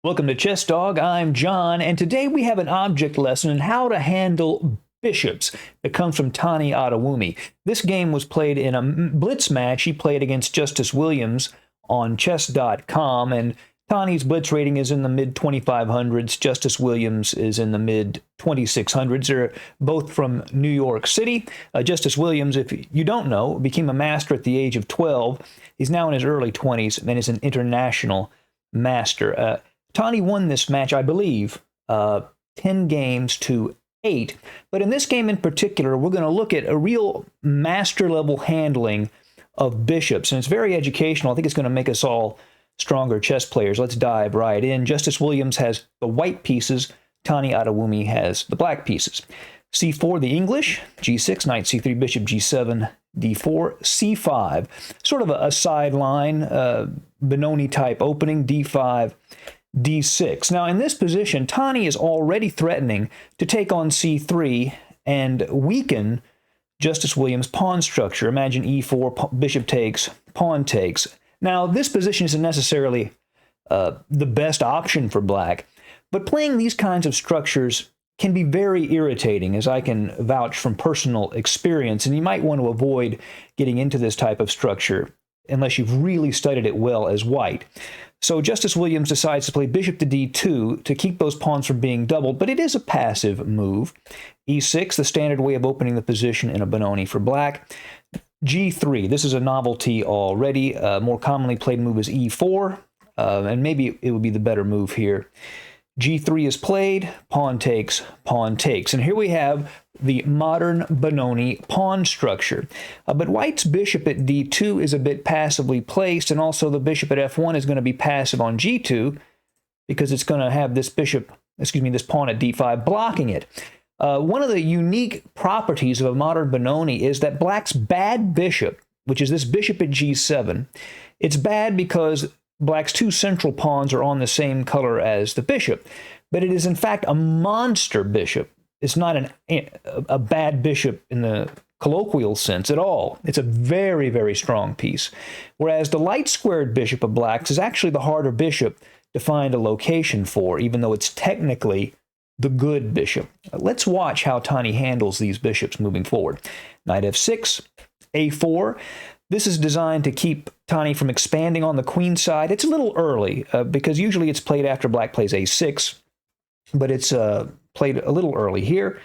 Welcome to Chess Dog. I'm John, and today we have an object lesson on how to handle bishops. It comes from Tani Adewumi. This game was played in a blitz match. He played against Justus Williams on chess.com, and Tani's blitz rating is in the mid-2500s. Justus Williams is in the mid-2600s. They're both from New York City. Justus Williams, if you don't know, became a master at the age of 12. He's now in his early 20s and is an international master. Tani won this match, I believe, 10 games to 8. But in this game in particular, we're going to look at a real master-level handling of bishops. And it's very educational. I think it's going to make us all stronger chess players. Let's dive right in. Justus Williams has the white pieces. Tani Adewumi has the black pieces. c4, the English. g6, knight c3, bishop g7, d4, c5. Sort of a sideline, Benoni-type opening, d5, d6. Now, in this position, Tani is already threatening to take on c3 and weaken Justus Williams' pawn structure. Imagine e4, bishop takes, pawn takes. Now, this position isn't necessarily the best option for black, but playing these kinds of structures can be very irritating, as I can vouch from personal experience, and you might want to avoid getting into this type of structure unless you've really studied it well as white. So Justus Williams decides to play bishop to d2 to keep those pawns from being doubled, but it is a passive move. e6, the standard way of opening the position in a Benoni for black. g3, this is a novelty already. More commonly played move is e4, and maybe it would be the better move here. g3 is played, pawn takes, and here we have the modern Benoni pawn structure. But white's bishop at d2 is a bit passively placed, and also the bishop at f1 is going to be passive on g2 because it's going to have this this pawn at d5 blocking it. One of the unique properties of a modern Benoni is that black's bad bishop, which is this bishop at g7, it's bad because black's two central pawns are on the same color as the bishop, but it is in fact a monster bishop. It's not a bad bishop in the colloquial sense at all. It's a very, very strong piece. Whereas the light-squared bishop of blacks is actually the harder bishop to find a location for, even though it's technically the good bishop. Let's watch how Tani handles these bishops moving forward. Knight f6, a4. This is designed to keep Tani from expanding on the queen side. It's a little early because usually it's played after black plays a6, but it's played a little early here.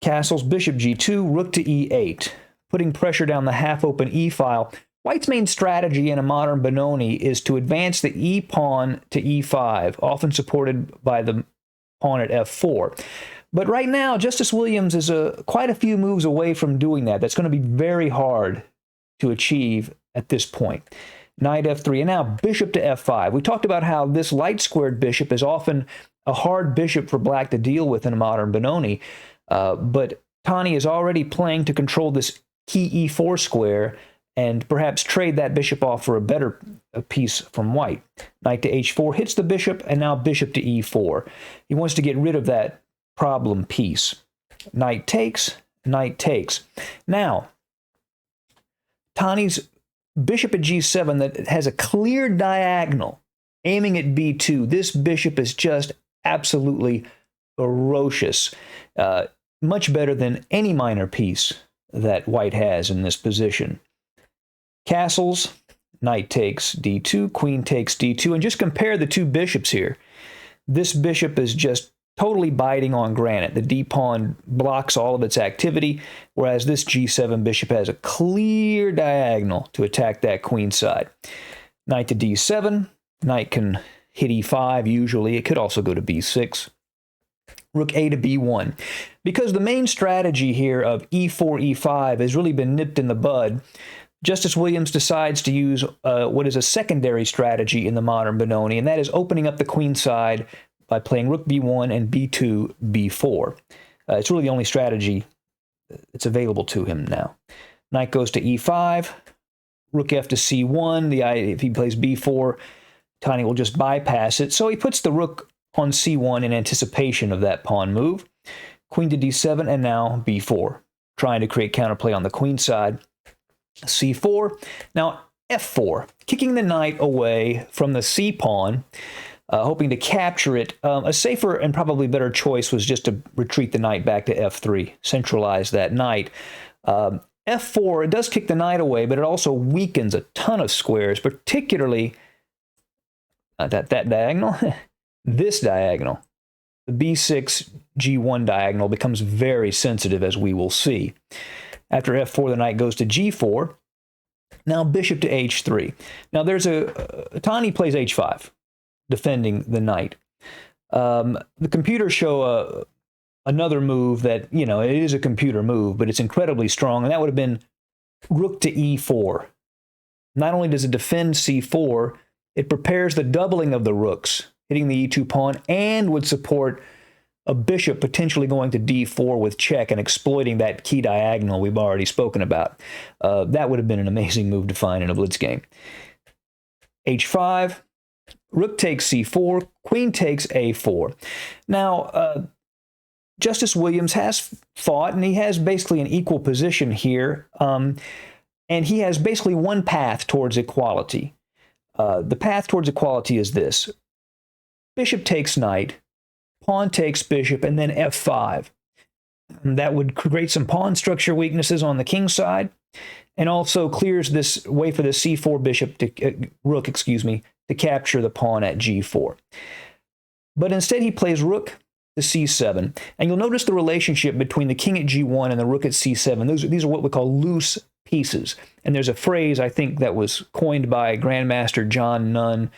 Castles, bishop g2, rook to e8, putting pressure down the half-open e-file. White's main strategy in a modern Benoni is to advance the e-pawn to e5, often supported by the pawn at f4. But right now, Justus Williams is quite a few moves away from doing that. That's going to be very hard to achieve at this point. Knight f3, and now bishop to f5. We talked about how this light-squared bishop is often a hard bishop for black to deal with in a modern Benoni, but Tani is already playing to control this key e4 square and perhaps trade that bishop off for a better piece from white. Knight to h4 hits the bishop, and now bishop to e4. He wants to get rid of that problem piece. Knight takes, knight takes. Now, Tani's bishop at g7 that has a clear diagonal aiming at b2. This bishop is just absolutely ferocious. Much better than any minor piece that white has in this position. Castles, knight takes d2, queen takes d2, and just compare the two bishops here. This bishop is just totally biting on granite. The d-pawn blocks all of its activity, whereas this g7 bishop has a clear diagonal to attack that queen side. Knight to d7, knight can hit e5 usually. It could also go to b6. Rook a to b1. Because the main strategy here of e4, e5 has really been nipped in the bud, Justus Williams decides to use what is a secondary strategy in the modern Benoni, and that is opening up the queen side by playing rook b1 and b2, b4. It's really the only strategy that's available to him now. Knight goes to e5, rook f to c1. If he plays b4, Tani will just bypass it. So he puts the rook on c1 in anticipation of that pawn move. Queen to d7, and now b4, trying to create counterplay on the queen side. c4. Now f4, kicking the knight away from the c pawn. hoping to capture it. A safer and probably better choice was just to retreat the knight back to f3, centralize that knight. F4, it does kick the knight away, but it also weakens a ton of squares, particularly that diagonal, this diagonal. The b6, g1 diagonal becomes very sensitive, as we will see. After f4, the knight goes to g4. Now bishop to h3. Now there's Tani plays h5, defending the knight. The computers show another move that, you know, it is a computer move, but it's incredibly strong, and that would have been rook to e4. Not only does it defend c4, it prepares the doubling of the rooks, hitting the e2 pawn, and would support a bishop potentially going to d4 with check and exploiting that key diagonal we've already spoken about. That would have been an amazing move to find in a blitz game. h5, rook takes c4, queen takes a4. Now, Justus Williams has fought, and he has basically an equal position here, and he has basically one path towards equality. The path towards equality is this. Bishop takes knight, pawn takes bishop, and then f5. That would create some pawn structure weaknesses on the king side, and also clears this way for the c4 bishop to rook, excuse me, to capture the pawn at g4. But instead he plays rook to c7, and you'll notice the relationship between the king at g1 and the rook at c7. These are what we call loose pieces, and there's a phrase I think that was coined by Grandmaster John Nunn,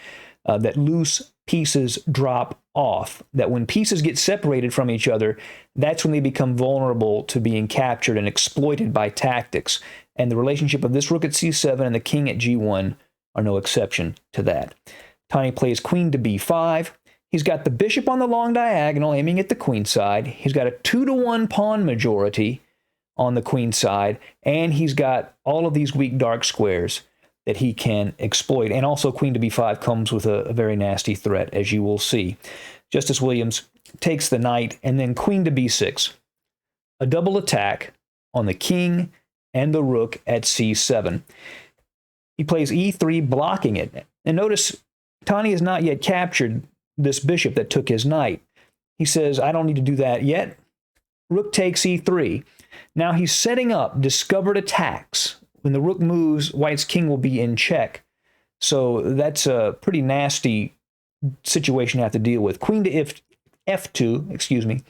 that loose pieces drop off, that when pieces get separated from each other, that's when they become vulnerable to being captured and exploited by tactics. And the relationship of this rook at c7 and the king at g1 are no exception to that. Tani plays queen to b5. He's got the bishop on the long diagonal aiming at the queen side. He's got a 2-to-1 pawn majority on the queen side, and he's got all of these weak dark squares that he can exploit. And also queen to b5 comes with a very nasty threat, as you will see. Justus Williams takes the knight, and then queen to b6. A double attack on the king and the rook at c7. He plays e3, blocking it. And notice, Tani has not yet captured this bishop that took his knight. He says, I don't need to do that yet. Rook takes e3. Now he's setting up discovered attacks. When the rook moves, white's king will be in check. So that's a pretty nasty situation to have to deal with. Queen to f2, excuse me,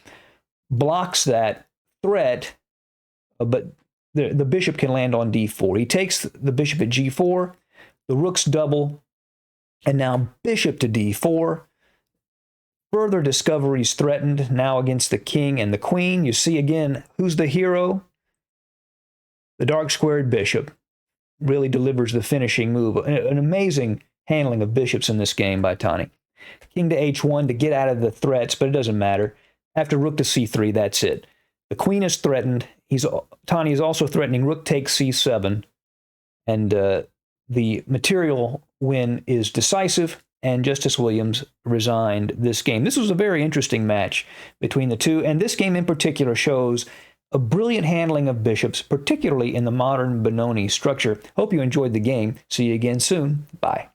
blocks that threat, but the bishop can land on d4. He takes the bishop at g4, the rook's double, and now bishop to d4. Further discoveries threatened now against the king and the queen. You see again, who's the hero? The dark squared bishop really delivers the finishing move. An amazing handling of bishops in this game by Tani. King to h1 to get out of the threats, but it doesn't matter. After rook to c3, that's it. The queen is threatened. Tani is also threatening rook takes c7, and the material win is decisive, and Justus Williams resigned this game. This was a very interesting match between the two, and this game in particular shows a brilliant handling of bishops, particularly in the modern Benoni structure. Hope you enjoyed the game. See you again soon. Bye.